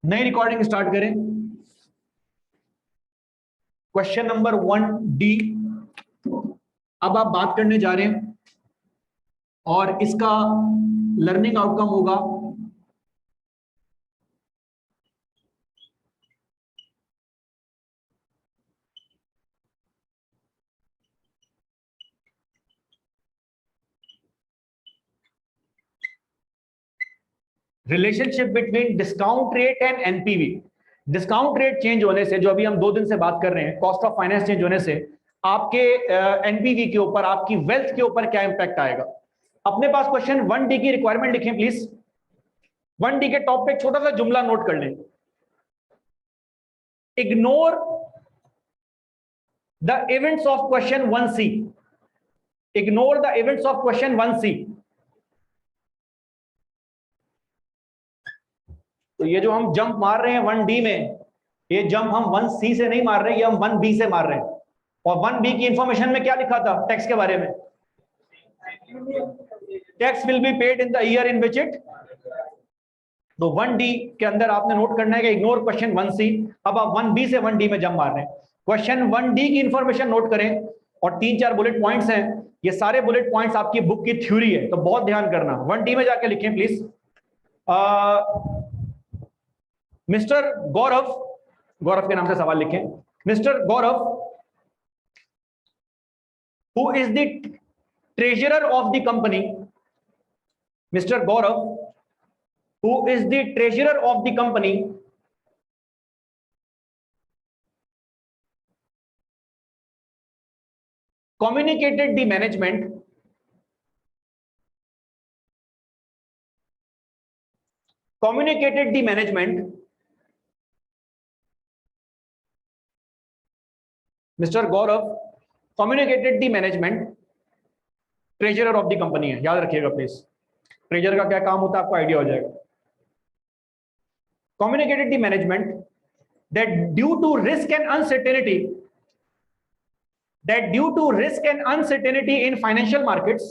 नई recording start करें। Question number 1D अब आप बात करने जा रहे हैं और इसका लर्निंग आउटकम होगा relationship between discount rate and NPV. Discount rate change होने से, जो अभी हम 2 दिन से बात कर रहे हैं, कॉस्ट ऑफ फाइनेंस चेंज होने से आपके एनपीवी के ऊपर, आपकी वेल्थ के ऊपर क्या इंपैक्ट आएगा। अपने पास क्वेश्चन 1D की रिक्वायरमेंट लिखें प्लीज। 1D के टॉप पे एक छोटा सा जुमला नोट कर लें। Ignore the events of question 1C। Ignore the events of question 1C। तो ये जो हम जंप मार रहे हैं 1D में, ये जंप हम 1C से नहीं मार रहे, ये हम 1B से मार रहे हैं। और 1B की इंफॉर्मेशन में क्या लिखा था टैक्स के बारे में? Tax will be paid in the year in which it. तो 1D के अंदर आपने नोट करना है कि इग्नोर क्वेश्चन 1C। अब आप 1B से 1D में जंप मार रहे हैं। क्वेश्चन 1D की इंफॉर्मेशन नोट करें और 3-4 बुलेट पॉइंट्स हैं। ये सारे बुलेट पॉइंट्स आपकी बुक की थ्योरी है, तो बहुत ध्यान करना। 1D में जाके लिखें प्लीज। मिस्टर गौरव, गौरव के नाम से सवाल लिखें। Mister Gaurav, who is the treasurer of the company. Mister Gaurav, who is the treasurer of the company, communicated the management Mr. Gaurav communicated the management treasurer of the company है, याद रखिएगा please. Treasurer का क्या काम होता है आपको idea हो जाएगा। communicated the management that due to risk and uncertainty in financial markets,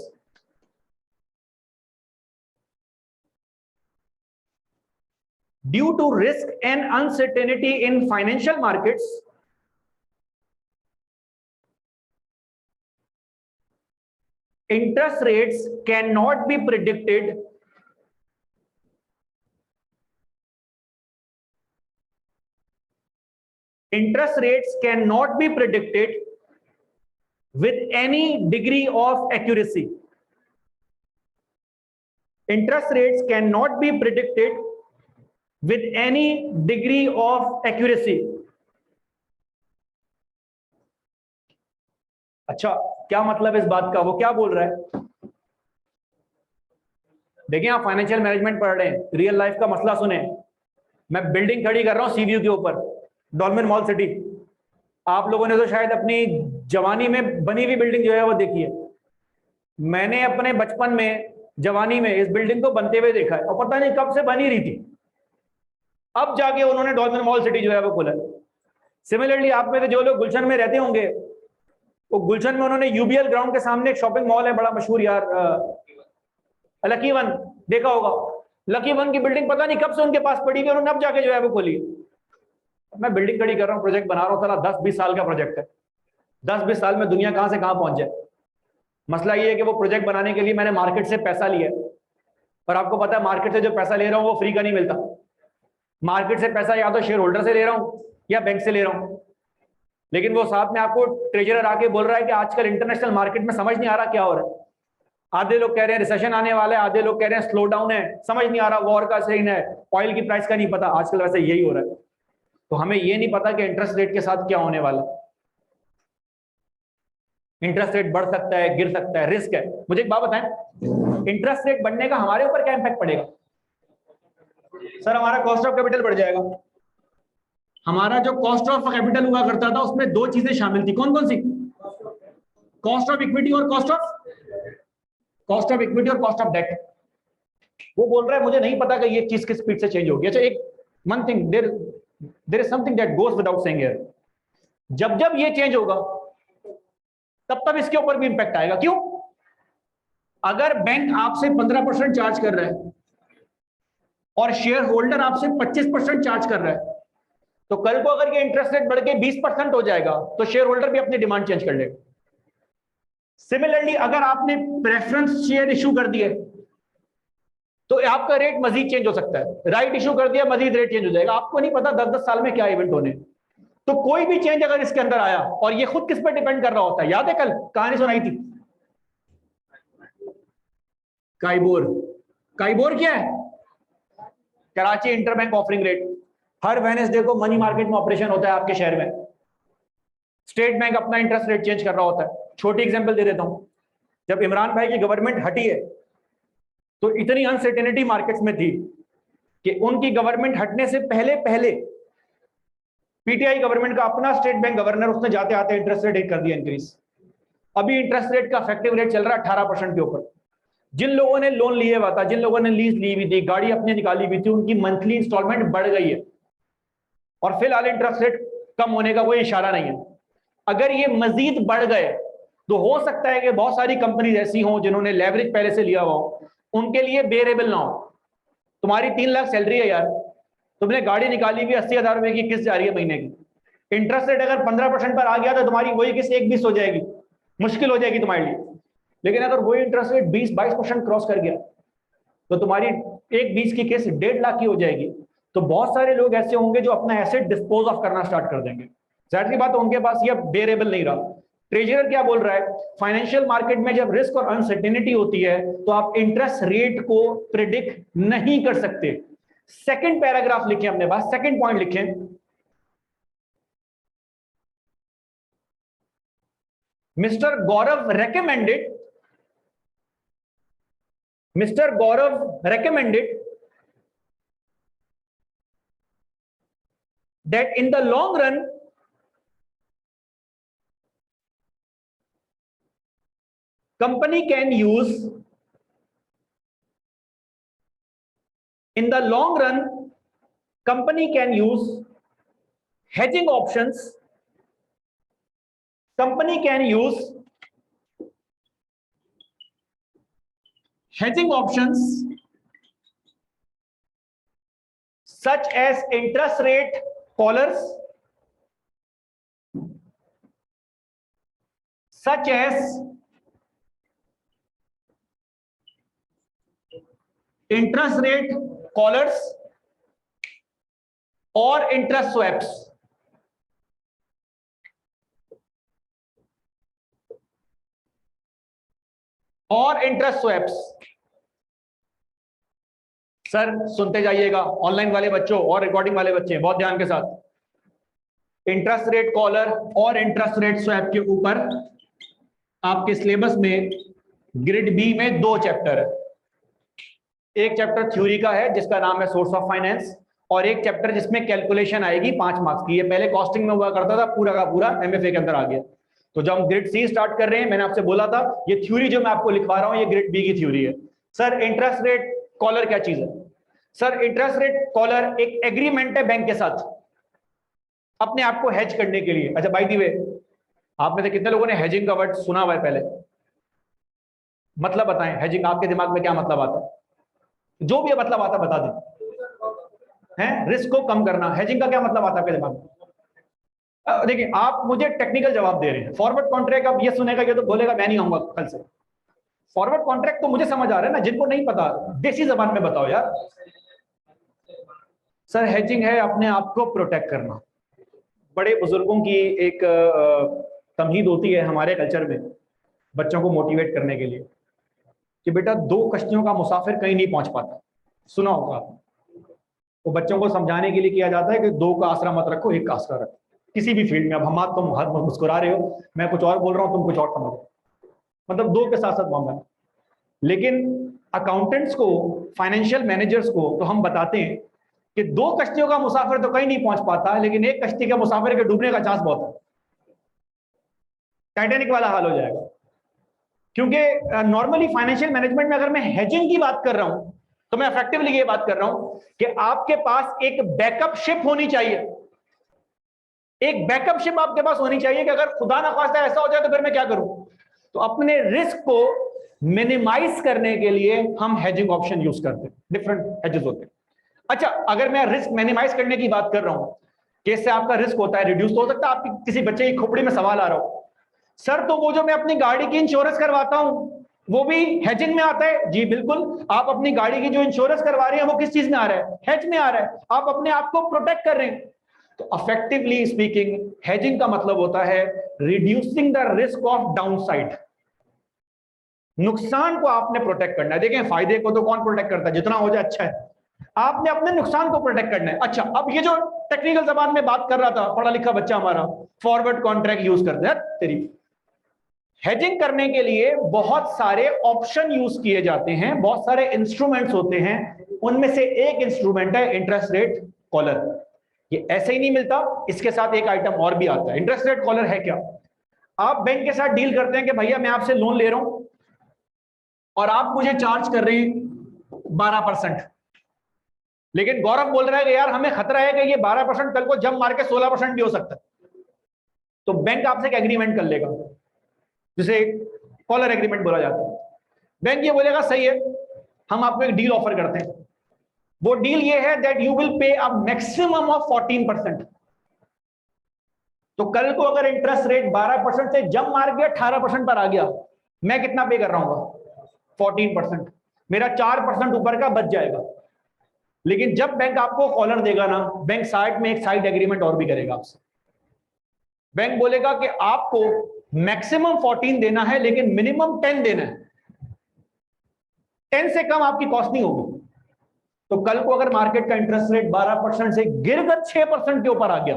due to risk and uncertainty in financial markets, interest rates cannot be predicted with any degree of accuracy. Interest rates cannot be predicted with any degree of accuracy. अच्छा, क्या मतलब इस बात का? वो क्या बोल रहा है देखिए। आप फाइनेंशियल मैनेजमेंट पढ़ रहे हैं, रियल लाइफ का मसला सुने। मैं बिल्डिंग खड़ी कर रहा हूं सीवीयू के ऊपर, डॉल्मेन मॉल सिटी। आप लोगों ने तो शायद अपनी जवानी में बनी हुई बिल्डिंग जो है वो देखी है। मैंने अपने बचपन में, जवानी में इस बिल्डिंग को बनते हुए देखा है, और पता नहीं कब से बनी रही थी, अब जाके उन्होंने डॉल्मेन मॉल सिटी जो है वो खोला। सिमिलरली आप में से जो लोग गुलशन में रहते होंगे, वो गुलशन में उन्होंने यूबीएल ग्राउंड के सामने एक शॉपिंग मॉल है बड़ा मशहूर यार, लकी वन, देखा होगा। लकी वन की बिल्डिंग पता नहीं कब से उनके पास पड़ी हुई, उन्होंने अब जाके जो है वो खोली। मैं बिल्डिंग खड़ी कर रहा हूँ, प्रोजेक्ट बना रहा हूँ, साला 10-20 साल का प्रोजेक्ट है। 10-20 साल में दुनिया कहां से कहां पहुंच जाए। मसला ये है कि वो प्रोजेक्ट बनाने के लिए मैंने मार्केट से पैसा लिया, और आपको पता है मार्केट से जो पैसा ले रहा हूँ वो फ्री का नहीं मिलता। मार्केट से पैसा या तो शेयर होल्डर से ले रहा हूँ या बैंक से ले रहा हूँ। लेकिन वो साथ में आपको ट्रेजरर आके बोल रहा है कि आजकल इंटरनेशनल मार्केट में समझ नहीं आ रहा क्या हो रहा है। आधे लोग कह रहे हैं रिसेशन आने वाला है, आधे लोग कह रहे हैं स्लो डाउन है, समझ नहीं आ रहा, वॉर का सीन है, ऑयल की प्राइस का नहीं पता। आजकल वैसे यही हो रहा है। तो हमें ये नहीं पता कि इंटरेस्ट रेट के साथ क्या होने वाला। इंटरेस्ट रेट बढ़ सकता है, गिर सकता है, रिस्क है। मुझे एक बात बताएं, इंटरेस्ट रेट बढ़ने का हमारे ऊपर क्या इंपैक्ट पड़ेगा? सर हमारा कॉस्ट ऑफ कैपिटल बढ़ जाएगा। हमारा जो कॉस्ट ऑफ कैपिटल हुआ करता था उसमें 2 चीजें शामिल थी, कौन कौन सी? कॉस्ट ऑफ इक्विटी और कॉस्ट ऑफ डेट। वो बोल रहा है मुझे नहीं पता कि ये चीज किस स्पीड से चेंज होगी। अच्छा, एक one thing, there is something that goes without saying here. जब जब ये चेंज होगा तब तब इसके ऊपर भी इंपैक्ट आएगा। क्यों? अगर बैंक आपसे 15% चार्ज कर रहा है और शेयर होल्डर आपसे 25% चार्ज कर रहा है, तो कल को अगर ये इंटरेस्ट रेट बढ़ के 20% हो जाएगा तो शेयर होल्डर भी अपनी डिमांड चेंज कर लेगा। सिमिलरली अगर आपने प्रेफरेंस शेयर इशू कर दिए तो आपका रेट मजीद चेंज हो सकता है, राइट इशू कर दिया मजीद रेट चेंज हो जाएगा, आपको नहीं पता 10-10 साल में क्या इवेंट होने। तो कोई भी चेंज अगर इसके अंदर आया, और ये खुद किस पर डिपेंड कर रहा होता है, याद है कल कहानी सुनाई थी काइबोर। काइबोर क्या है? Karachi interbank offering rate. हर वेडनेसडे को मनी मार्केट में ऑपरेशन होता है आपके शहर में, स्टेट बैंक अपना इंटरेस्ट रेट चेंज कर रहा होता है। छोटी एग्जांपल दे देता हूं, जब इमरान भाई की गवर्नमेंट हटी है तो इतनी अनसर्टेनिटी मार्केट्स में थी कि उनकी गवर्नमेंट हटने से पहले पहले पीटीआई गवर्नमेंट का अपना स्टेट बैंक गवर्नर, उसने जाते आते इंटरेस्ट रेट कर दिया इंक्रीज। अभी इंटरेस्ट रेट का इफेक्टिव रेट चल रहा है 18% के ऊपर। जिन लोगों ने लोन लिए हुआ था, जिन लोगों ने लीज ली हुई थी, गाड़ी अपनी निकाली हुई थी, उनकी मंथली इंस्टॉलमेंट बढ़ गई है और फिलहाल इंटरेस्ट रेट कम होने का कोई इशारा नहीं है। अगर ये मजीद बढ़ गए तो हो सकता है कि बहुत सारी कंपनीज ऐसी हों जिन्होंने लेवरेज पहले से लिया हुआ हो, उनके लिए बेरेबल ना हो। तुम्हारी 3 लाख सैलरी है यार, तुमने गाड़ी निकाली हुई 80,000 रुपए की किस्त जा रही है महीने की, इंटरेस्ट रेट अगर 15% पर आ गया तो तुम्हारी वही किस्त 1-20 हो जाएगी, मुश्किल हो जाएगी तुम्हारे लिए। लेकिन अगर वही इंटरेस्ट रेट 20-22% क्रॉस कर गया तो तुम्हारी 1-20 की किस्त 1.5 लाख की हो जाएगी। तो बहुत सारे लोग ऐसे होंगे जो अपना एसेट डिस्पोज ऑफ करना स्टार्ट कर देंगे। जाहिर सी बात है उनके पास ये बेरेबल नहीं रहा। ट्रेजरर क्या बोल रहा है, फाइनेंशियल मार्केट में जब रिस्क और अनसर्टेनिटी होती है तो आप इंटरेस्ट रेट को प्रिडिक्ट नहीं कर सकते। सेकंड पैराग्राफ लिखें अपने पास, सेकंड पॉइंट लिखें, mister Gaurav recommended that in the long run company can use hedging options. Company can use hedging options such as interest rate collars, or interest swaps. Sir सुनते जाइएगा, online वाले बच्चों और recording वाले बच्चे बहुत ध्यान के साथ। इंटरेस्ट रेट कॉलर और इंटरेस्ट रेट स्वैप के ऊपर आपके सिलेबस में ग्रिड बी में 2 चैप्टर है। एक चैप्टर थ्योरी का है जिसका नाम है सोर्स ऑफ फाइनेंस, और एक चैप्टर जिसमें कैलकुलेशन आएगी 5 मार्क्स की। ये पहले कॉस्टिंग में हुआ करता था, पूरा का पूरा एमएफए के अंदर आ गया। तो जब हम ग्रिड सी स्टार्ट कर रहे हैं, मैंने आपसे बोला था ये थ्योरी जो मैं आपको लिखवा रहा हूं ये ग्रिड बी की थ्योरी है। सर इंटरेस्ट रेट कॉलर क्या चीज है? सर इंटरेस्ट रेट कॉलर एक एग्रीमेंट है बैंक के साथ अपने आप को हेज करने के लिए। अच्छा बाय द वे, आप में से कितने लोगों ने हेजिंग का वर्ड सुना हुआ है पहले? मतलब बताएं, हेजिंग आपके दिमाग में क्या मतलब आता है? जो भी मतलब आता बता दें। हैं, रिस्क को कम करना, हेजिंग का क्या मतलब आता है आपके दिमाग में? देखिए आप मुझे टेक्निकल जवाब दे रहे हैं। फॉरवर्ड कॉन्ट्रैक्ट अब ये सुनेगा ये तो बोलेगा मैं नहीं आऊंगा कल से। फॉरवर्ड कॉन्ट्रैक्ट तो मुझे समझ आ रहा है ना, जिनको नहीं पता देसी जबान में बताओ यार। सर हेजिंग है अपने आप को प्रोटेक्ट करना। बड़े बुजुर्गों की एक तमहीद होती है हमारे कल्चर में बच्चों को मोटिवेट करने के लिए कि बेटा 2 कश्तियों का मुसाफिर कहीं नहीं पहुंच पाता। सुना होगा आपने। वो बच्चों को समझाने के लिए किया जाता है कि 2 का आसरा मत रखो, 1 का आसरा रखो। किसी भी फील्ड में, अब हम तुम हाथ मुस्कुरा रहे हो, मैं कुछ और बोल रहा हूं तुम कुछ और समझ, मतलब 2 के साथ साथ मामला। लेकिन अकाउंटेंट्स को, फाइनेंशियल मैनेजर्स को तो हम बताते हैं कि 2 कश्तियों का मुसाफिर तो कहीं नहीं पहुंच पाता, लेकिन 1 कश्ती के मुसाफिर के डूबने का चांस बहुत है। टाइटैनिक वाला हाल हो जाएगा। क्योंकि नॉर्मली फाइनेंशियल मैनेजमेंट में अगर मैं हेजिंग की बात कर रहा हूं तो मैं इफेक्टिवली ये बात कर रहा हूं कि आपके पास एक बैकअप शिप होनी चाहिए। एक बैकअप शिप आपके पास होनी चाहिए कि अगर खुदा ना खास्ता ऐसा हो जाए तो फिर मैं क्या करूं। तो अपने रिस्क को मिनिमाइज करने के लिए हम हेजिंग ऑप्शन यूज करते हैं। डिफरेंट हेजेस होते हैं। अच्छा, अगर मैं रिस्क मिनिमाइज करने की बात कर रहा हूं, कैसे आपका रिस्क होता है रिड्यूस, तो हो सकता है आपकी किसी बच्चे की खोपड़ी में सवाल आ रहा हो, सर तो वो जो मैं अपनी गाड़ी की इंश्योरेंस करवाता हूं वो भी हेजिंग में आता है? जी बिल्कुल, आप अपनी गाड़ी की जो इंश्योरेंस करवा रहे हैं वो किस चीज में आ रहा है? हेज में आ रहा है, आप अपने आप को प्रोटेक्ट कर रहे हैं। तो अफेक्टिवली स्पीकिंग हेजिंग का मतलब होता है reducing the risk of downside. नुकसान को आपने प्रोटेक्ट करना है। देखें, फायदे को तो कौन प्रोटेक्ट करता है, जितना हो जाए अच्छा है, आपने अपने नुकसान को प्रोटेक्ट करना है। अच्छा, अब ये जो टेक्निकल जबान में बात कर रहा था पढ़ा लिखा बच्चा हमारा, फॉरवर्ड कॉन्ट्रैक्ट यूज करते हैं तेरी, हेजिंग करने के लिए बहुत सारे ऑप्शन यूज किए जाते हैं, बहुत सारे इंस्ट्रूमेंट्स होते हैं, उनमें से एक इंस्ट्रूमेंट है इंटरेस्ट रेट कॉलर। ये ऐसे ही नहीं मिलता, इसके साथ एक आइटम और भी आता है। इंटरेस्ट रेट कॉलर है क्या? आप बैंक के साथ डील करते हैं कि भैया मैं आपसे लोन ले रहा हूं और आप मुझे चार्ज कर रहे हैं 12%, लेकिन गौरव बोल रहा है कि यार हमें खतरा है कि ये 12% कल को जम मार के 16% भी हो सकता है। तो बैंक आपसे एक एग्रीमेंट कर लेगा, जिसे कॉलर एग्रीमेंट बोला जाता है। बैंक ये बोलेगा सही है, हम आपको एक डील ऑफर करते हैं। वो डील ये है that you will pay a maximum of 14%। तो कल को अगर इंटरेस्ट रेट 12% से जम मार गया 18% पर आ गया, मैं कितना पे कर रहा हूँ? 14%। मेरा 4% ऊपर का बच जाएगा। लेकिन जब बैंक आपको कॉलर देगा ना, बैंक साइड में एक साइड एग्रीमेंट और भी करेगा आपसे। बैंक बोलेगा कि आपको मैक्सिमम 14 देना है लेकिन मिनिमम 10 देना है, 10 से कम आपकी कॉस्ट नहीं होगी। तो कल को अगर मार्केट का इंटरेस्ट रेट 12% से गिरकर 6% के ऊपर आ गया,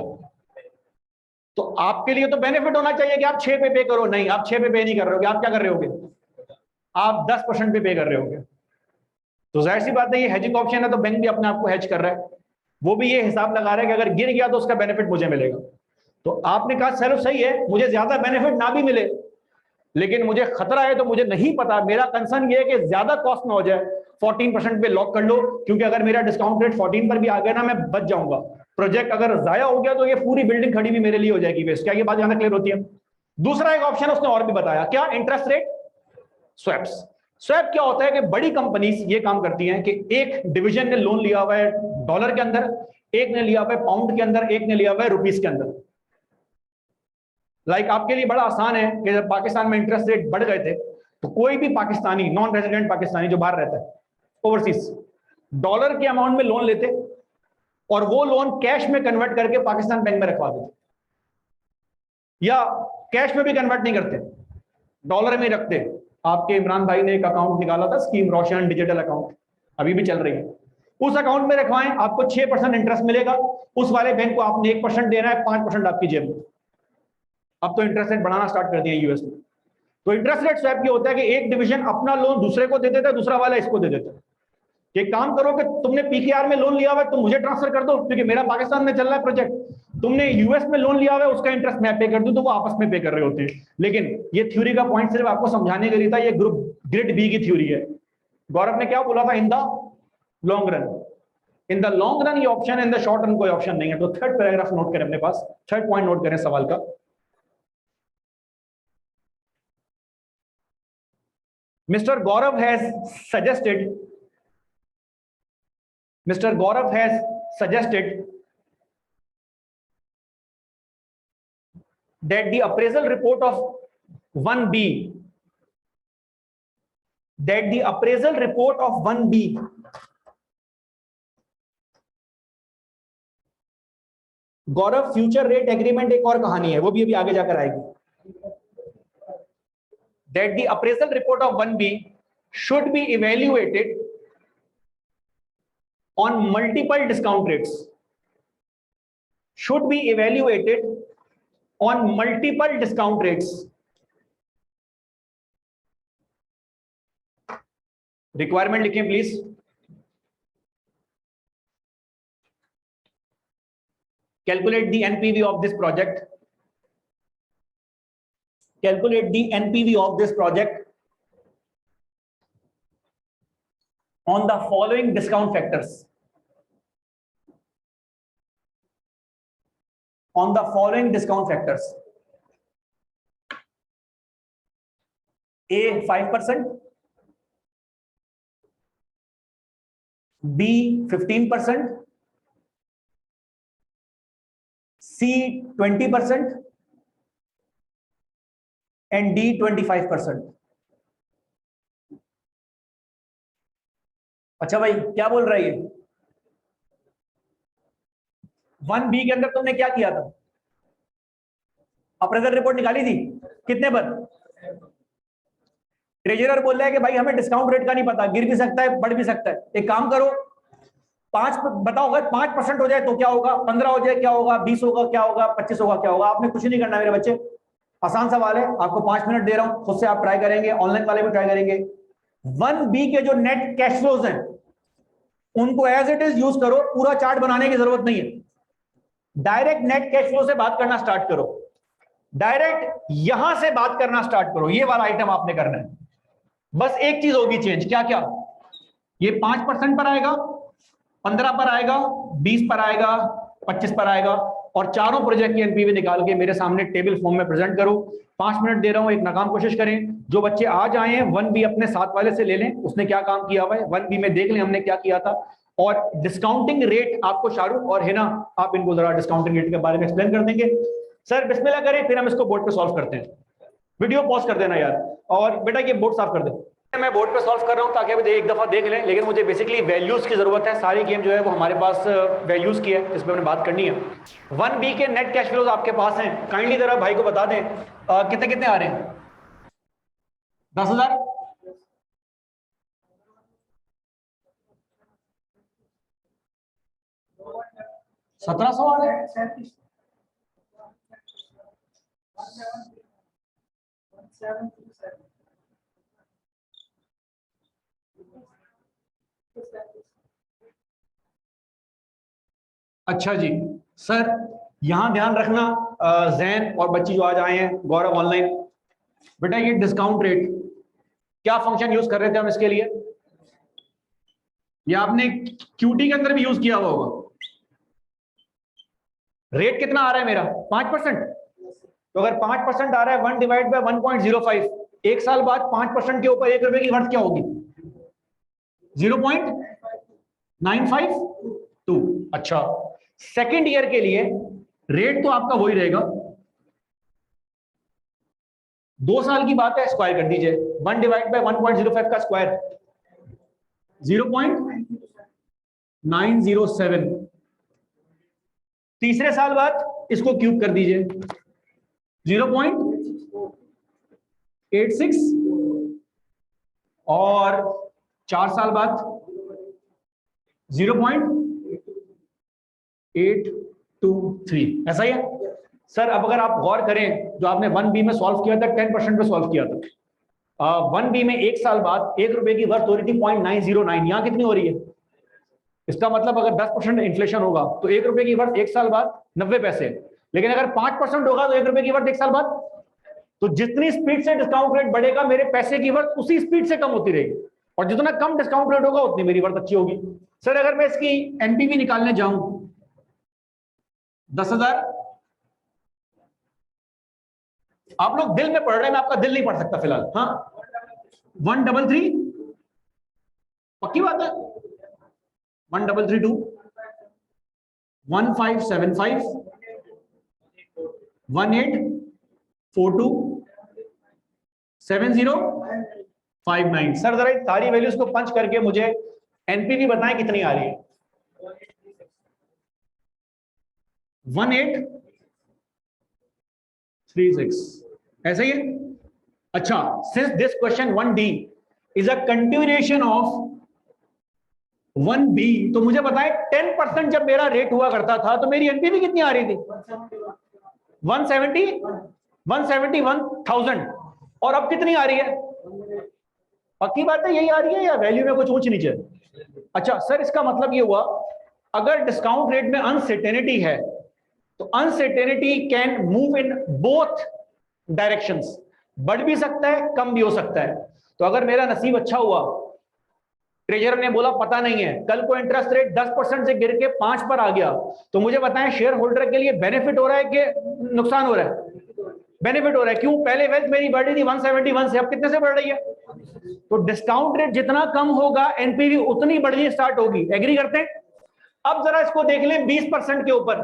तो आपके लिए तो बेनिफिट होना चाहिए कि आप 6 पे करो। नहीं, आप 6 पे नहीं कर रहे होगे, आप क्या कर रहे होगे? आप 10% पे कर रहे होगे। तो जाहिर सी बात है, ये हेजिंग ऑप्शन है तो बैंक भी अपने आप को हेज कर रहा है। वो भी ये हिसाब लगा रहा है कि अगर गिर गया तो उसका बेनिफिट मुझे मिलेगा। तो आपने कहा चलो सही है, मुझे ज्यादा बेनिफिट ना भी मिले लेकिन मुझे खतरा है, तो मुझे नहीं पता, मेरा कंसर्न ये है कि ज्यादा कॉस्ट ना हो जाए, 14% पे लॉक कर लो, क्योंकि अगर मेरा डिस्काउंट रेट 14 पर भी आ गया ना, मैं बच जाऊंगा। प्रोजेक्ट अगर जाया हो गया तो ये पूरी बिल्डिंग खड़ी भी मेरे लिए हो जाएगी वेस्ट। क्या ये बात यहां तक क्लियर होती है? दूसरा एक ऑप्शन उसने और भी बताया, क्या? Interest rate swaps. स्वैप क्या होता है कि बड़ी कंपनीज ये काम करती हैं कि एक डिवीजन ने लोन लिया हुआ है डॉलर के अंदर, एक ने लिया हुआ है पाउंड के अंदर, एक ने लिया हुआ है रुपीस के अंदर। लाइक आपके लिए बड़ा आसान है कि जब पाकिस्तान में इंटरेस्ट रेट बढ़ गए थे तो कोई भी पाकिस्तानी, नॉन रेजिडेंट पाकिस्तानी जो बाहर रहता है ओवरसीज, डॉलर के अमाउंट में लोन लेते और वो लोन कैश में कन्वर्ट करके पाकिस्तान बैंक में रखवा देते, या कैश में भी कन्वर्ट नहीं करते, डॉलर में रखते। आपके इमरान भाई ने एक अकाउंट निकाला था, स्कीम रोशन डिजिटल अकाउंट, अभी भी चल रही है। उस अकाउंट में रखवाएं, आपको 6% इंटरेस्ट मिलेगा। उस वाले बैंक को आपने 1% देना है, 5% आपकी जेब में। अब तो इंटरेस्ट रेट बढ़ाना स्टार्ट कर दिया यूएस में। तो इंटरेस्ट रेट स्वैप ये होता है कि एक डिवीजन अपना लोन दूसरे को दे देता है, दूसरा वाला इसको दे देता है। एक काम करो कि तुमने पीकेआर में लोन लिया हुआ है, तुम मुझे ट्रांसफर कर दो क्योंकि मेरा पाकिस्तान में चल रहा है प्रोजेक्ट। तुमने यूएस में लोन लिया हुआ है, उसका इंटरेस्ट मैं पे कर दूं, तो वो आपस में पे कर रहे होते हैं। लेकिन ये थ्योरी का पॉइंट सिर्फ आपको समझाने के लिए था, ये ग्रुप ग्रिड बी की थ्योरी है। गौरव ने क्या बोला था? In the long run. In the long run ये ऑप्शन है, इन द शॉर्ट रन कोई ऑप्शन नहीं है। तो थर्ड पैराग्राफ नोट करें अपने पास, थर्ड पॉइंट नोट करें सवाल का। Mr. Gaurav has suggested, Mr. Gaurav has suggested that the appraisal report of 1B, that the appraisal report of 1B Gaurav future rate agreement एक और कहानी है, वो भी अभी आगे जाकर आएगी। That the appraisal report of 1B should be evaluated on multiple discount rates, should be evaluated on multiple discount rates. Requirement लिखें please. Calculate the NPV of this project. Calculate the NPV of this project on the following discount factors. On the following discount factors. A 5%, B 15%, C 20% and D 25%। अच्छा भाई क्या बोल रहा है ये? 1B के अंदर तुमने क्या किया था? अप्रेजल रिपोर्ट निकाली थी कितने पर? ट्रेजरर बोल रहा है कि भाई हमें डिस्काउंट रेट का नहीं पता, गिर भी सकता है बढ़ भी सकता है, एक काम करो 5 बताओ, अगर 5% हो जाए तो क्या होगा, 15 हो जाए क्या होगा, 20 होगा क्या होगा, 25 होगा क्या होगा? आपने कुछ नहीं करना मेरे बच्चे, आसान सवाल है, आपको 5 मिनट दे रहा हूं, खुद से आप ट्राई करेंगे, ऑनलाइन वाले भी ट्राई करेंगे। 1B के जो नेट कैश फ्लोज हैं उनको एज इट इज यूज करो, पूरा चार्ट बनाने की जरूरत नहीं है। डायरेक्ट नेट कैश फ्लो से बात करना स्टार्ट करो, डायरेक्ट यहां से बात करना स्टार्ट करो, ये वाला आइटम आपने करना है। बस एक चीज होगी चेंज, क्या क्या? ये 5% पर आएगा, 15 पर आएगा, 20 पर आएगा, 25 पर आएगा, और चारों प्रोजेक्ट की एनपीवी निकाल के मेरे सामने टेबल फॉर्म में प्रेजेंट करो। 5 मिनट दे रहा हूं, एक नाकाम कोशिश करें। जो बच्चे आज आए हैं 1B अपने साथ वाले से ले लें, उसने क्या काम किया हुआ है 1B में देख लें हमने क्या किया था। और डिस्काउंटिंग रेट आपको शाहरुख और हिना आप इनको जरा डिस्काउंटिंग रेट के बारे में एक्सप्लेन कर देंगे। सर बिस्मिल्लाह करें, फिर हम इसको बोर्ड पे सॉल्व करते हैं। वीडियो पॉज कर देना यार, और बेटा ये बोर्ड साफ कर दे। मैं बोर्ड पे सॉल्व कर रहा हूं ताकि आप एक दफा देख लें, लेकिन मुझे बेसिकली वैल्यूज की जरूरत है। सारी गेम जो है वो हमारे पास वैल्यूज की है, इस पर हमने बात करनी है। 1B के नेट कैश फ्लोज आपके पास हैं, काइंडली जरा भाई को बता दें कितने कितने आ रहे हैं? 10,000, 1,700 आ रहे हैं। अच्छा जी सर, यहां ध्यान रखना जैन और बच्ची जो आज आए हैं, गौरव ऑनलाइन, बेटा ये डिस्काउंट रेट क्या फंक्शन यूज कर रहे थे हम इसके लिए? ये आपने क्यूटी के अंदर भी यूज किया हुआ होगा। रेट कितना आ रहा है मेरा? 5%। तो अगर 5% आ रहा है 1 डिवाइड बाय 1.05, एक साल बाद 5% के ऊपर 1 रुपए की वर्थ क्या होगी? 0.952। अच्छा, सेकेंड ईयर के लिए रेट तो आपका वही रहेगा, 2 साल की बात है, स्क्वायर कर दीजिए। 1 डिवाइड बाय 1.05 का स्क्वायर 0.907। तीसरे साल बाद इसको क्यूब कर दीजिए, 0.86, और 4 साल बाद 0.823। ऐसा ही है सर। अब अगर आप गौर करें, जो आपने 1B में सॉल्व किया था 10% पे सॉल्व किया था, 1B में एक साल बाद 1 रुपए की वर्थ हो रही थी 0.909, यहां कितनी हो रही है? इसका मतलब अगर 10% इन्फ्लेशन होगा तो 1 रुपए की वर्थ एक साल बाद 90 पैसे, लेकिन अगर 5% होगा तो 1 रुपए की वर्थ एक साल बाद। तो जितनी स्पीड से डिस्काउंट रेट बढ़ेगा मेरे पैसे की वर्थ उसी स्पीड से कम होती रहेगी, और जितना कम डिस्काउंट रेट होगा उतनी मेरी वर्थ अच्छी होगी। सर अगर मैं इसकी एनपीवी निकालने जाऊं 10,000, आप लोग दिल में पढ़ रहे हैं, मैं आपका दिल नहीं पढ़ सकता फिलहाल। हाँ 133, पक्की बात है? 1332, 1575, 1842, 7059। सर जरा सारी वैल्यूज को पंच करके मुझे एनपीवी बताएं कितनी आ रही है? 1836, ऐसा ही है। अच्छा, since this question 1D is a continuation of 1B, तो मुझे बताएं 10% जब मेरा रेट हुआ करता था तो मेरी एनपीवी कितनी आ रही थी? 171,000, और अब कितनी आ रही है? पक्की बात है यही आ रही है या वैल्यू में कुछ ऊंच नीचे? अच्छा सर, इसका मतलब ये हुआ अगर डिस्काउंट रेट में अनसर्टेनिटी है तो uncertainty can move in both directions, बढ़ भी सकता है कम भी हो सकता है। तो अगर मेरा नसीब अच्छा हुआ, ट्रेजरर ने बोला पता नहीं है, कल को इंटरेस्ट रेट 10% से गिर के 5 पर आ गया, तो मुझे बताएं शेयर होल्डर के लिए बेनिफिट हो रहा है कि नुकसान हो रहा है? बेनिफिट हो रहा है। क्यों? पहले वेल्थ मेरी बढ़ रही थी 171 से, अब कितने से बढ़ रही है? तो डिस्काउंट रेट जितना कम होगा एनपीवी उतनी बढ़नी स्टार्ट होगी। एग्री करते हैं? अब जरा इसको देख लें 20% के ऊपर।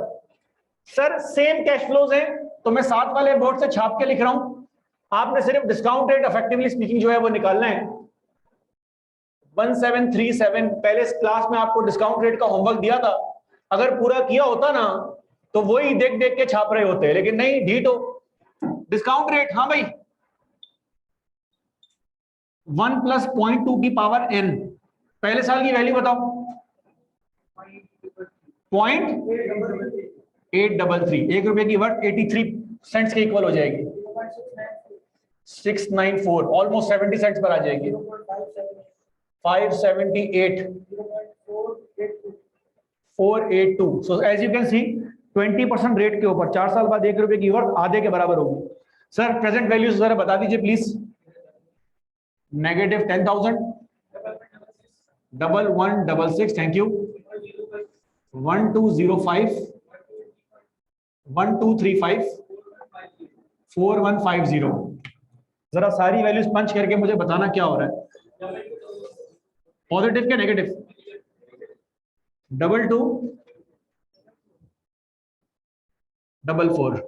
सर सेम कैश फ्लोज है, तो मैं साथ वाले बोर्ड से छाप के लिख रहा हूं, आपने सिर्फ डिस्काउंट रेट इफेक्टिवली स्पीकिंग जो है वो निकालना है 1737। पहले इस क्लास में आपको डिस्काउंट रेट का होमवर्क दिया था, अगर पूरा किया होता ना तो वही देख देख के छाप रहे होते, लेकिन नहीं, ढीठ हो। डिस्काउंट रेट, हाँ भाई, 1 + 0.2 की पावर n, पहले साल की वैल्यू बताओ। 0.833, 1 रुपए की वर्थ 83 सेंट्स के इक्वल हो जाएगी। 694, ऑलमोस्ट 70 सेंट्स पर आ जाएगी। 578, 482। So as you can see 20% rate के ऊपर 4 साल बाद 1 रुपए की वर्थ आधे के बराबर होगी। सर प्रेजेंट वैल्यूज जरा बता दीजिए प्लीज। -10,000, 1166, thank you, 1205, 1235, 4150। जरा सारी वैल्यूज पंच करके मुझे बताना क्या हो रहा है, पॉजिटिव क्या नेगेटिव? 22, 44,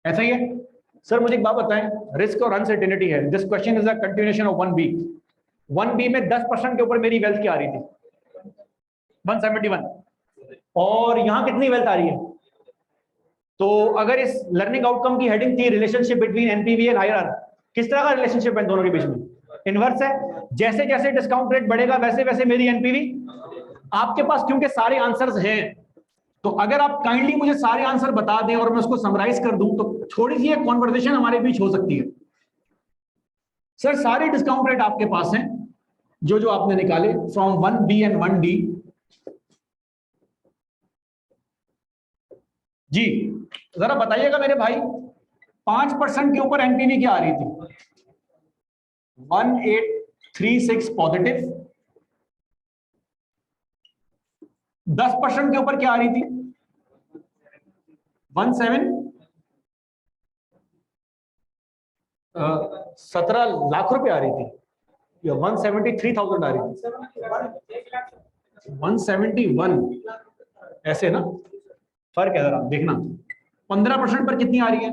ऐसा ही है। सर मुझे एक बात बताएं, रिस्क और अनसर्टेनिटी है, this question is a continuation of 1B। 1B में 10% के ऊपर मेरी वेल्थ क्या आ रही थी? 171, और यहां कितनी वेल्थ आ रही है? तो अगर इस लर्निंग आउटकम की हेडिंग थी relationship between NPV and IRR, किस तरह का रिलेशनशिप है दोनों के बीच में? इनवर्स है, जैसे जैसे डिस्काउंट रेट बढ़ेगा वैसे वैसे मेरी एनपीवी। आपके पास क्योंकि सारे आंसर्स हैं, तो अगर आप काइंडली मुझे सारे आंसर बता दें और मैं उसको समराइज कर दूं तो थोड़ी सी एक कॉन्वर्सेशन हमारे बीच हो सकती है। सर सारे डिस्काउंट रेट आपके पास हैं जो जो आपने निकाले फ्रॉम 1B एंड 1D। जी जरा बताइएगा मेरे भाई, 5% के ऊपर एनपीवी क्या आ रही थी? 1836 पॉजिटिव। 10% के ऊपर क्या आ रही थी? 17 लाख रुपए आ रही थी, या 173,000 आ रही थी? 171, ऐसे ना, फर्क है, जरा देखना। 15% पर कितनी आ रही है?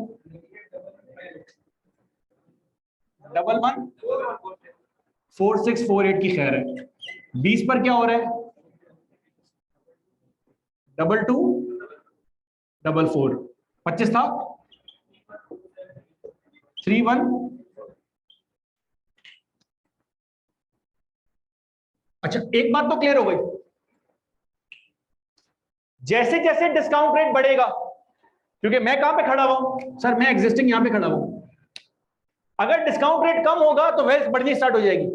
114648 की खैर है। 20 पर क्या हो रहा है? 2244। 25 था 31। अच्छा एक बात तो क्लियर हो गई, जैसे जैसे डिस्काउंट रेट बढ़ेगा, क्योंकि मैं कहां पे खड़ा हूं सर, मैं एग्जिस्टिंग यहां पे खड़ा हूं, अगर डिस्काउंट रेट कम होगा तो वेल्थ बढ़नी स्टार्ट हो जाएगी,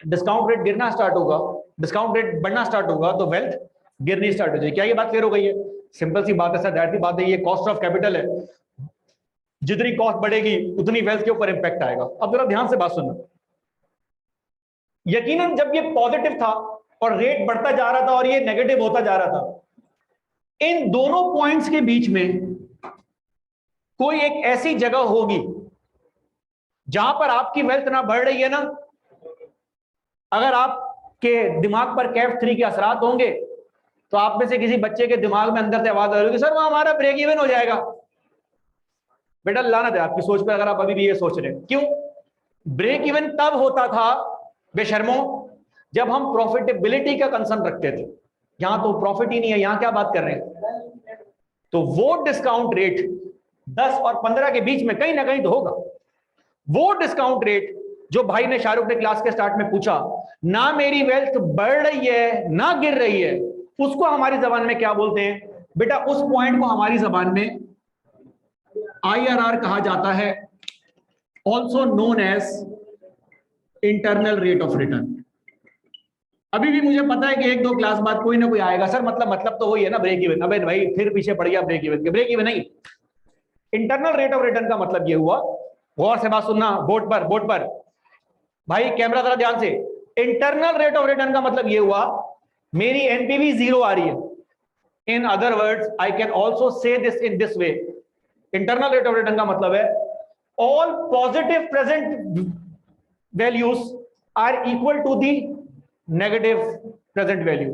डिस्काउंट रेट गिरना स्टार्ट होगा, डिस्काउंट रेट बढ़ना स्टार्ट होगा तो वेल्थ गिरनी स्टार्ट हो जाएगी। क्या ये बात क्लियर हो गई है? सिंपल सी बात है सर, दैट सी बात है, ये कॉस्ट ऑफ कैपिटल है, जितनी कॉस्ट बढ़ेगी उतनी वेल्थ के ऊपर इंपैक्ट आएगा। अब जरा ध्यान से बात सुनना, यकीनन जब ये पॉजिटिव था और रेट बढ़ता जा रहा था और ये नेगेटिव होता जा रहा था, इन दोनों पॉइंट्स के बीच में कोई एक ऐसी जगह होगी जहां पर आपकी वेल्थ ना बढ़ रही है ना, अगर आपके दिमाग पर कैफ 3 के असरात होंगे तो आप में से किसी बच्चे के दिमाग में अंदर से आवाज आ रही होगी, सर वो हमारा ब्रेक इवन हो जाएगा। बेटा लानत है आपकी सोच पे अगर आप अभी भी ये सोच रहे हैं। क्यों? ब्रेक इवन तब होता था बेशर्मो जब हम प्रॉफिटेबिलिटी का कंसर्न रखते थे, यहां तो प्रॉफिट ही नहीं है, यहां क्या बात कर रहे हैं? तो वो डिस्काउंट रेट 10 और 15 के बीच में कहीं ना कहीं तो होगा। वो डिस्काउंट रेट जो भाई ने, शाहरुख ने क्लास के स्टार्ट में पूछा, ना मेरी वेल्थ बढ़ रही है ना गिर रही है, उसको हमारी जबान में क्या बोलते हैं? बेटा उस पॉइंट को हमारी जबान में आईआरआर कहा जाता है, also known as internal rate of return. अभी भी मुझे पता है कि 1-2 क्लास बाद कोई ना कोई आएगा, सर मतलब तो वही है ना ब्रेक इवन। अबे भाई फिर पीछे पड़ गया ब्रेक इवन के, ब्रेक इवन नहीं, इंटरनल रेट ऑफ रिटर्न का मतलब ये हुआ, गौर से बात सुनना, बोर्ड पर भाई कैमरा जरा ध्यान से, इंटरनल रेट ऑफ रिटर्न का मतलब ये हुआ मेरी एनपीवी 0 आ रही है। In other words I can also say this in this way, internal rate of return का मतलब है all positive present values are equal to the negative present value.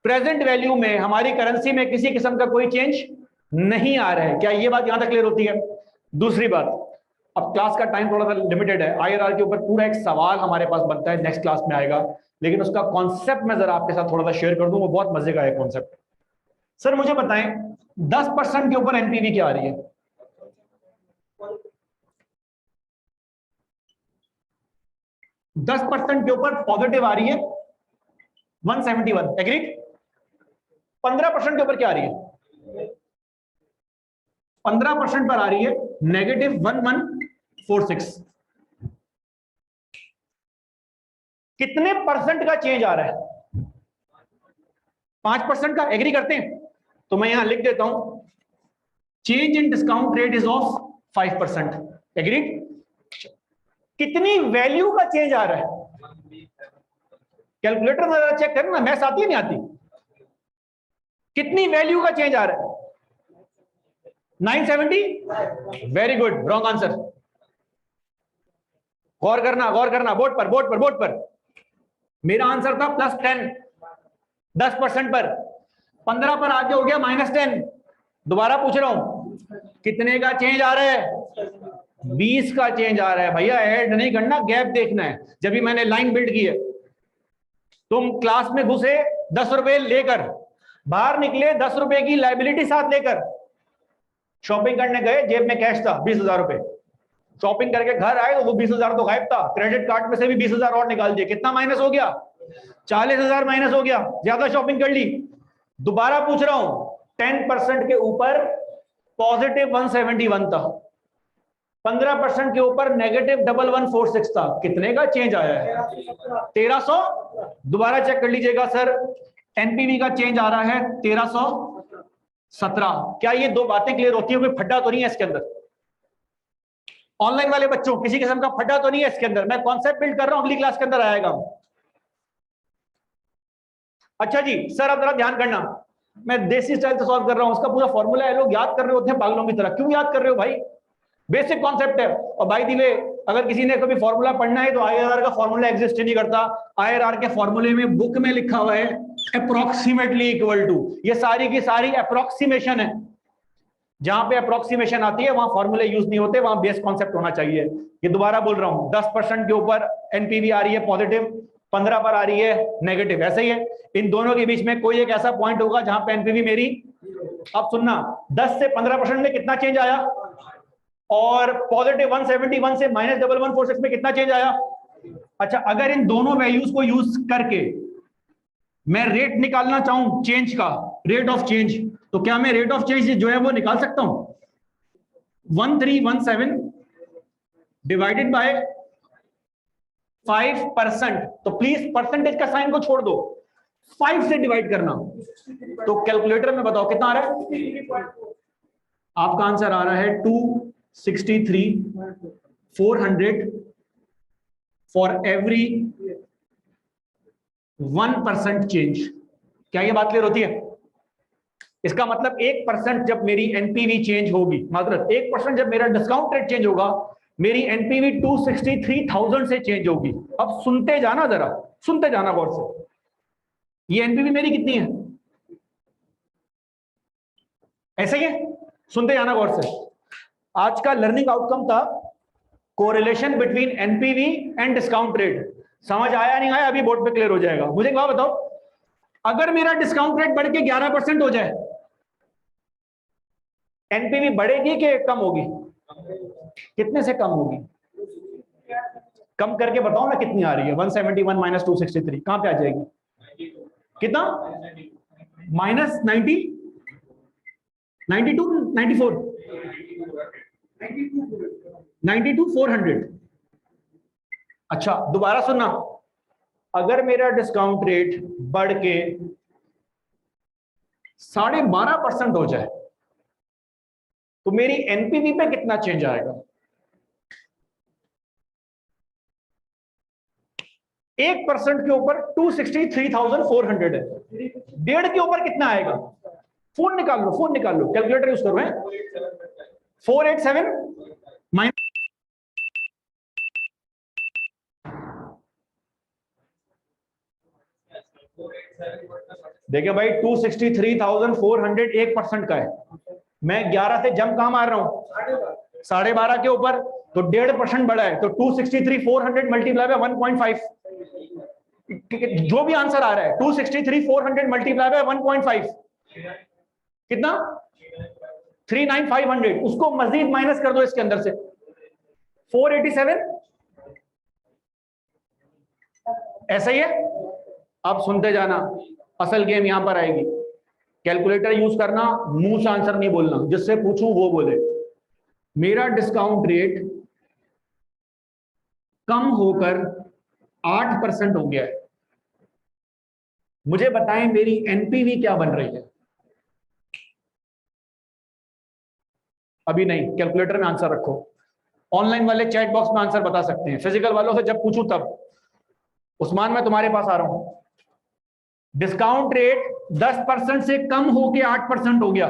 Present value में हमारी करेंसी में किसी किस्म का कोई चेंज नहीं आ रहा है। क्या ये बात यहां तक क्लियर होती है? दूसरी बात, अब क्लास का टाइम थोड़ा सा लिमिटेड है, आईआरआर के ऊपर पूरा एक सवाल हमारे पास बनता है, नेक्स्ट क्लास में आएगा, लेकिन उसका कॉन्सेप्ट मैं जरा आपके साथ थोड़ा सा शेयर कर दूं, वो बहुत मजे का है कॉन्सेप्ट। सर मुझे बताएं 10% के ऊपर एनपीवी क्या आ रही है? 10% के ऊपर पॉजिटिव आ रही है 171, एग्रीड? 15% के ऊपर क्या आ रही है? 15% पर आ रही है नेगेटिव 1146। कितने परसेंट का चेंज आ रहा है? 5% का। एग्री करते हैं? तो मैं यहां लिख देता हूं, change in discount rate is of 5%, agreed? कितनी वैल्यू का चेंज आ रहा है? कैलकुलेटर जरा चेक करना, मैथ्स आती है नहीं आती? कितनी वैल्यू का चेंज आ रहा है? 970। Very good, wrong answer. गौर करना, गौर करना, बोर्ड पर, बोर्ड पर, बोर्ड पर। मेरा आंसर था +10, 10% पर। 15 पर आगे हो गया -10। दोबारा पूछ रहा हूं, कितने का चेंज आ रहा है? 20 का चेंज आ रहा है। भैया ऐड नहीं करना, गैप देखना है। जब भी मैंने लाइन बिल्ड की है, तुम क्लास में घुसे 10 रुपए लेकर, बाहर निकले 10 रुपए की लाइबिलिटी साथ लेकर, शॉपिंग करने गए, जेब में कैश था 20,000 रुपए, शॉपिंग करके घर आए तो वो 20,000 तो गायब था, क्रेडिट कार्ड में से भी 20,000 और निकाल दिए, कितना माइनस हो गया? 40,000 माइनस हो गया, ज्यादा शॉपिंग कर ली। दोबारा पूछ रहा हूं, 10% के ऊपर पॉजिटिव 171 था, 15% के ऊपर नेगेटिव 1146 था, कितने का चेंज आया है? 1300। दोबारा चेक कर लीजिएगा सर, एनपीवी का चेंज आ रहा है 1317। क्या ये दो बातें क्लियर होती है? कोई फड्डा तो नहीं है इसके अंदर? ऑनलाइन वाले बच्चों, किसी किस्म का फड्डा तो नहीं है इसके अंदर? मैं कॉन्सेप्ट बिल्ड कर रहा हूं, अगली क्लास के अंदर आएगा। अच्छा जी सर, अब जरा ध्यान करना, मैं देसी स्टाइल से सॉल्व कर रहा हूं, उसका पूरा फॉर्मूला है, लोग याद कर रहे होते हैं पागलों की तरह। क्यों याद कर रहे हो भाई? बेसिक कॉन्सेप्ट है। और बाय द वे, अगर किसी ने कभी फॉर्मूला पढ़ना है तो आईआरआर का फॉर्मूला एग्जिस्ट ही नहीं करता। आईआरआर के फॉर्मूले में बुक में लिखा हुआ है अप्रोक्सीमेटली इक्वल टू, ये सारी की सारी अप्रोक्सीमेशन है। जहां पे अप्रोक्सीमेशन आती है वहां फॉर्मूले यूज नहीं होते, वहां बेस कॉन्सेप्ट होना चाहिए। ये दोबारा बोल रहा हूं, 10% के ऊपर एनपीवी आ रही है पॉजिटिव, 15 पर आ रही है नेगेटिव, ऐसे ही है। इन दोनों के बीच में कोई एक ऐसा पॉइंट होगा जहां पे एनपीवी मेरी, अब सुनना, 10 से 15% में कितना चेंज आया? और पॉजिटिव 171 से -1146 में कितना चेंज आया? अच्छा, अगर इन दोनों वैल्यूज को यूज करके मैं रेट निकालना चाहूं चेंज का, रेट ऑफ चेंज, तो क्या मैं रेट ऑफ चेंज जो है वो निकाल सकता हूं? 1317 डिवाइडेड बाय 5%। तो प्लीज परसेंटेज का साइन को छोड़ दो, 5 से डिवाइड करना। तो कैलकुलेटर में बताओ कितना आ रहा है? आपका आंसर आ रहा है 263 400 फॉर एवरी 1% चेंज। क्या ये बात क्लियर होती है? इसका मतलब 1% जब मेरी एनपीवी चेंज होगी, मतलब 1% जब मेरा डिस्काउंट रेट चेंज होगा, मेरी एनपीवी 263,000 से चेंज होगी। अब सुनते जाना, जरा सुनते जाना गौर से, ये एनपीवी मेरी कितनी है? ऐसे ही है, सुनते जाना गौर से। आज का लर्निंग आउटकम था correlation between NPV and discount rate. समझ आया नहीं आया? अभी बोर्ड पे क्लियर हो जाएगा। मुझे एक बात बताओ, अगर मेरा डिस्काउंट रेट बढ़ के 11% हो जाए, एनपीवी बढ़ेगी कि कम होगी? कितने से कम होगी? कम करके बताओ ना कितनी आ रही है? 171 माइनस 263 कहां पे आ जाएगी? कितना? -90, 92, 94, 92 400। अच्छा दोबारा सुनना, अगर मेरा डिस्काउंट रेट बढ़ के 12.5% हो जाए तो मेरी एनपीवी पे कितना चेंज आएगा? 1% के ऊपर 263,400 है, 1.5 के ऊपर कितना आएगा? फोन निकाल लो, फोन निकाल लो, कैलकुलेटर यूज करो। 487 माइनस देखिए भाई 263,400 1% का है, मैं 11 से जंप कहां मार रहा हूं 12.5 के ऊपर, तो 1.5% बढ़ा है, तो 263,400 मल्टीप्लाई बाय 1.5, जो भी आंसर आ रहा है 263,400 मल्टीप्लाई बाय 1.5 कितना 39,500, उसको मजीद माइनस कर दो इसके अंदर से 487, ऐसा ही है। अब सुनते जाना, असल गेम यहां पर आएगी, कैलकुलेटर यूज करना, मुंह से आंसर नहीं बोलना, जिससे पूछूं वो बोले। मेरा डिस्काउंट रेट कम होकर 8% हो गया है, मुझे बताएं मेरी एनपीवी क्या बन रही है। अभी नहीं, कैलकुलेटर में आंसर रखो, ऑनलाइन वाले चैट बॉक्स में आंसर बता सकते हैं, फिजिकल वालों से जब पूछूं तब। उस्मान मैं तुम्हारे पास आ रहा हूं, डिस्काउंट रेट 10% से कम होके 8% हो गया,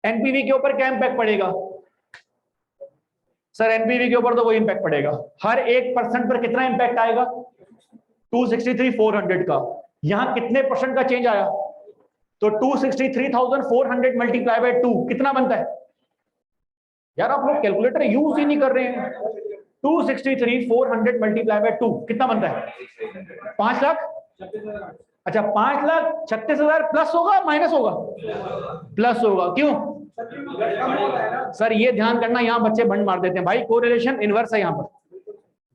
एनपीवी के ऊपर क्या इंपैक्ट पड़ेगा सर? एनपीवी के ऊपर तो वही इंपैक्ट पड़ेगा, हर 1% पर कितना इंपैक्ट आएगा 263,400 का। यहां कितने परसेंट का चेंज आया, तो 263,400 मल्टीप्लाई बाय 2 कितना बनता है यार? आप लोग कैलकुलेटर यूज ही नहीं कर रहे हैं। 263,400 मल्टीप्लाई बाय 2 कितना बनता है? 5 लाख। अच्छा 5,36,000 प्लस होगा माइनस होगा? प्लस होगा। क्यों सर? ये ध्यान करना, यहां बच्चे बंड मार देते हैं भाई, कोरिलेशन इनवर्स है, यहां पर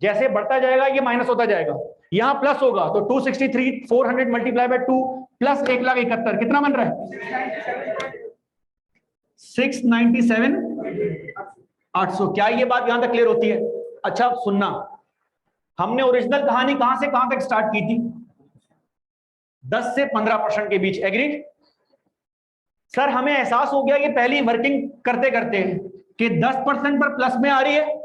जैसे बढ़ता जाएगा ये माइनस होता जाएगा, यहां प्लस होगा, तो 263,400 मल्टीप्लाई बाय 2 प्लस 1,71,000 कितना बन रहा है? 697,800। क्या ये बात यहां तक क्लियर होती है? अच्छा सुनना, हमने ओरिजिनल कहानी कहां से कहां तक स्टार्ट की थी? 10 से 15% के बीच, एग्रीड? सर हमें एहसास हो गया ये पहली वर्किंग करते करते कि 10% पर प्लस में आ रही है,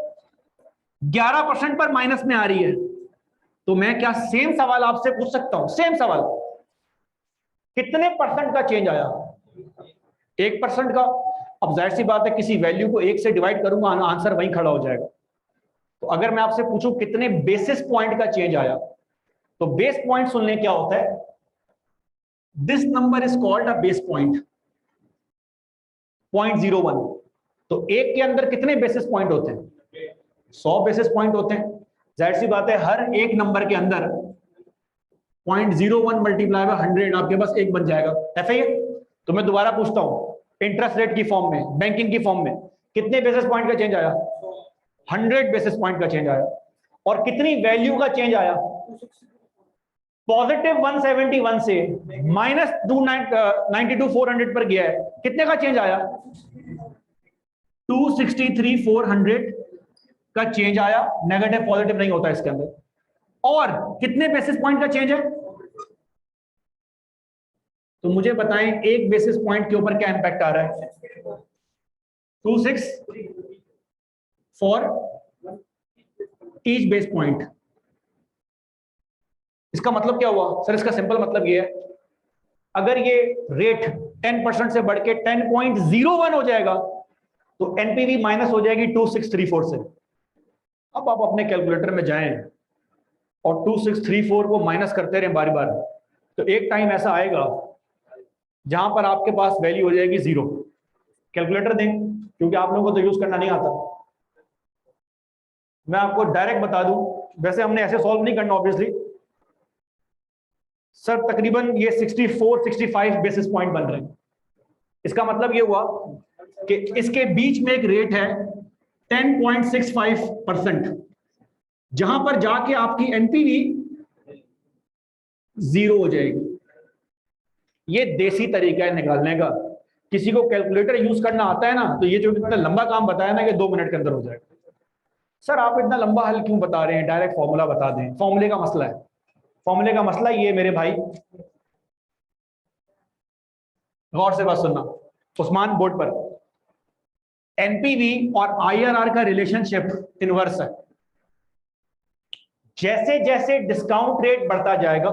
11% पर माइनस में आ रही है, तो मैं क्या सेम सवाल आपसे पूछ सकता हूं? सेम सवाल, कितने परसेंट का चेंज आया? 1% का। अब जाहिर सी बात है किसी वैल्यू को 1 से डिवाइड करूंगा, आंसर वहीं खड़ा हो जाएगा। तो अगर मैं आपसे पूछूं कितने बेसिस पॉइंट का चेंज आया, तो बेस पॉइंट सुन लें क्या होता है। This number is called a base point, 0.01। तो एक के अंदर कितने बेसिस पॉइंट होते हैं? 100 बेसिस पॉइंट होते हैं। जाहिर सी बात है हर एक नंबर के अंदर 0.01 मल्टीप्लाई बाय 100 आपके पास एक बन जाएगा, ऐसा ही है। तो मैं दोबारा पूछता हूं, इंटरेस्ट रेट की फॉर्म में, बैंकिंग की फॉर्म में कितने बेसिस पॉइंट का चेंज आया? 100 बेसिस पॉइंट का चेंज आया। और कितनी वैल्यू का चेंज आया? पॉजिटिव 171 से माइनस 292,400 पर गया है, कितने का चेंज आया? 263,400 का चेंज आया। नेगेटिव पॉजिटिव नहीं होता इसके अंदर। और कितने बेसिस पॉइंट का चेंज है? तो मुझे बताएं एक बेसिस पॉइंट के ऊपर क्या इंपैक्ट आ रहा है? 26 फॉर ईच बेस पॉइंट। इसका मतलब क्या हुआ सर? इसका सिंपल मतलब ये है, अगर ये रेट 10% से बढ़ के 10.01 हो जाएगा तो एनपीवी माइनस हो जाएगी 2634 से। अब आप अपने कैलकुलेटर में जाएं और 2634 को माइनस करते रहें बार बार, तो एक टाइम ऐसा आएगा जहां पर आपके पास वैल्यू हो जाएगी 0। कैलकुलेटर दें, क्योंकि आप लोगों को तो यूज करना नहीं आता। मैं आपको डायरेक्ट बता दूं, वैसे हमने ऐसे सॉल्व नहीं करना ऑब्वियसली सर, तकरीबन ये 64-65 बेसिस पॉइंट बन रहे हैं। इसका मतलब ये हुआ कि इसके बीच में एक रेट है 10.65%, जहां पर जाके आपकी एनपीवी 0 हो जाएगी। ये देसी तरीका है निकालने का। किसी को कैलकुलेटर यूज करना आता है ना, तो ये जो इतना लंबा काम बताया ना कि 2 मिनट के अंदर हो जाएगा। सर आप इतना लंबा हल क्यों बता रहे हैं? डायरेक्ट फॉर्मूला बता दें। फॉर्मूले का मसला है, फॉर्मूले का मसला ये मेरे भाई, गौर से बात सुनना। उस्मान बोर्ड पर एनपीवी और आईआरआर का रिलेशनशिप इनवर्स है। जैसे जैसे डिस्काउंट रेट बढ़ता जाएगा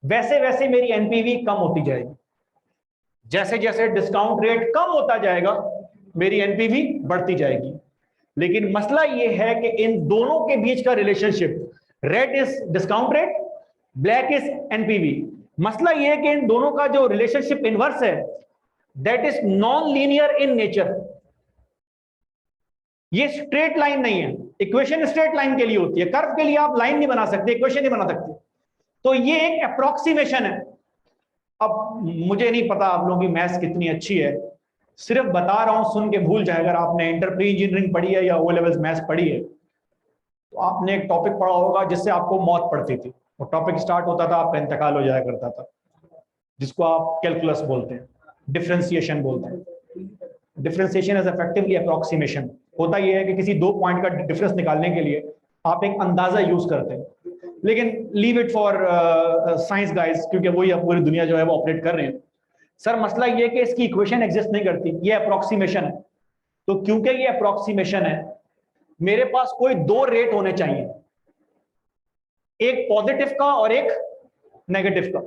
वैसे वैसे मेरी एनपीवी कम होती जाएगी, जैसे जैसे डिस्काउंट रेट कम होता जाएगा मेरी एनपीवी बढ़ती जाएगी। लेकिन मसला यह है कि इन दोनों के बीच का relationship, rate is discount rate black is NPV. मसला ये है कि इन दोनों का जो रिलेशनशिप इनवर्स है that is non linear in nature. ये स्ट्रेट लाइन नहीं है। इक्वेशन स्ट्रेट लाइन के लिए होती है, कर्व के लिए आप लाइन नहीं बना सकते, इक्वेशन नहीं बना सकते। तो ये एक अप्रोक्सीमेशन है। अब मुझे नहीं पता आप लोगों की मैथ्स कितनी अच्छी है, सिर्फ बता रहा हूं, सुन के भूल जाए। अगर आपने इंटर प्री इंजीनियरिंग पढ़ी है या ओ लेवल्स मैथ्स पढ़ी है तो आपने एक टॉपिक पढ़ा होगा जिससे आपको मौत पड़ती थी। वो टॉपिक स्टार्ट होता था, आपका इंतकाल हो जाया करता था, जिसको आप कैलकुलस बोलते हैं, डिफरेंशिएशन बोलते हैं। Differentiation is effectively approximation. होता यह है कि किसी दो पॉइंट का डिफरेंस निकालने के लिए आप एक अंदाजा यूज करते हैं, लेकिन leave it for science guys, क्योंकि वही अब पूरी दुनिया जो है वो ऑपरेट कर रहे हैं। सर मसला ये है कि इसकी इक्वेशन एग्जिस्ट नहीं करती, ये अप्रोक्सीमेशन है। तो क्योंकि ये अप्रोक्सीमेशन है, मेरे पास कोई दो रेट होने चाहिए, एक पॉजिटिव का और एक नेगेटिव का।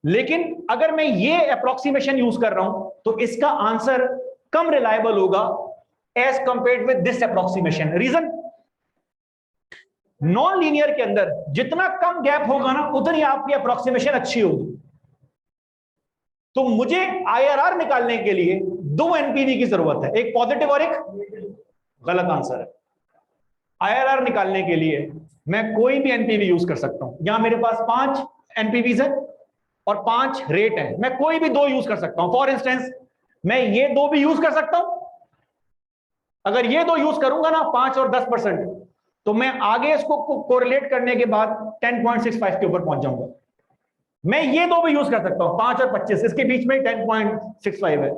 लेकिन अगर मैं ये अप्रोक्सीमेशन यूज कर रहा हूं तो इसका आंसर कम रिलायबल होगा as compared with this approximation. Reason, non linear के अंदर जितना कम गैप होगा ना उतनी आपकी अप्रोक्सीमेशन अच्छी होगी। तो मुझे आईआरआर निकालने के लिए दो एनपीवी की जरूरत है, एक पॉजिटिव और एक गलत आंसर है। आईआरआर निकालने के लिए मैं कोई भी एनपीवी यूज कर सकता हूं। यहां मेरे पास 5 एनपीवीज है और 5 रेट है, मैं कोई भी दो यूज कर सकता हूं। फॉर इंस्टेंस मैं ये दो भी यूज कर सकता हूं। अगर ये दो यूज करूंगा ना 5 और 10%, तो मैं आगे इसको कोरिलेट करने के बाद 10.65 के ऊपर पहुंच जाऊंगा। मैं ये दो भी यूज कर सकता हूं, 5 और 25, इसके बीच में 10.65 है।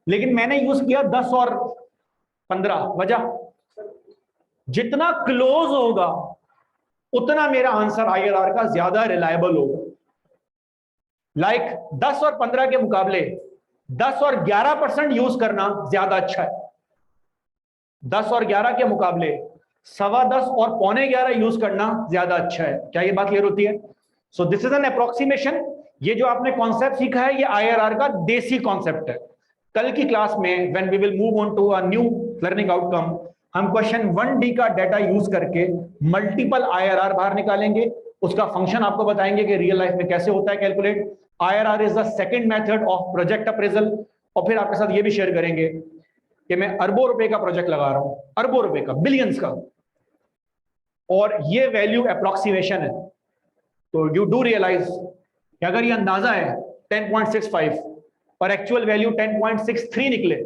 लेकिन मैंने यूज किया 10 और 15। वजह, जितना क्लोज होगा उतना मेरा आंसर आईआरआर का ज्यादा रिलायबल होगा। लाइक 10 और 15 के मुकाबले 10 और 11% यूज करना ज्यादा अच्छा है। 10 और 11 के मुकाबले 10.25 और 11.25 यूज करना ज्यादा अच्छा है। क्या ये बात क्लियर होती है? So this is an approximation. ये जो आपने कॉन्सेप्ट सीखा है ये आईआरआर का देसी कॉन्सेप्ट है। कल की क्लास में when we will move on to a new learning outcome, हम क्वेश्चन 1D का डाटा यूज करके मल्टीपल आईआरआर बाहर निकालेंगे। उसका फंक्शन आपको बताएंगे कि रियल लाइफ में कैसे होता है calculate. IRR is the second method of project appraisal. और फिर आपके साथ ये भी शेयर करेंगे कि मैं अरबों रुपए का प्रोजेक्ट लगा रहा हूं, अरबों रुपए का, बिलियंस का, और ये वैल्यू अप्रोक्सीमेशन है। तो यू डू रियलाइज कि अगर ये अंदाजा है 10.65 और एक्चुअल वैल्यू 10.63 निकले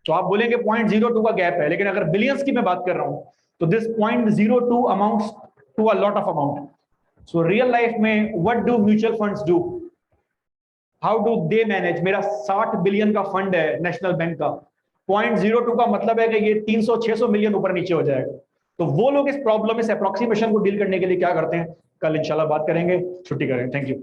तो आप बोलेंगे 0.02 का गैप है। लेकिन अगर बिलियंस की मैं बात कर रहा हूं तो this 0.02 amounts to a lot of amount. So real life में what do mutual funds do, how do they manage? मेरा 60 बिलियन का फंड है नेशनल बैंक का, 0.02 का मतलब है कि ये 300-600 मिलियन ऊपर नीचे हो जाएगा। तो वो लोग इस प्रॉब्लम, इस अप्रोक्सीमेशन को डील करने के लिए क्या करते हैं, कल इंशाल्लाह बात करेंगे। छुट्टी करें, थैंक यू।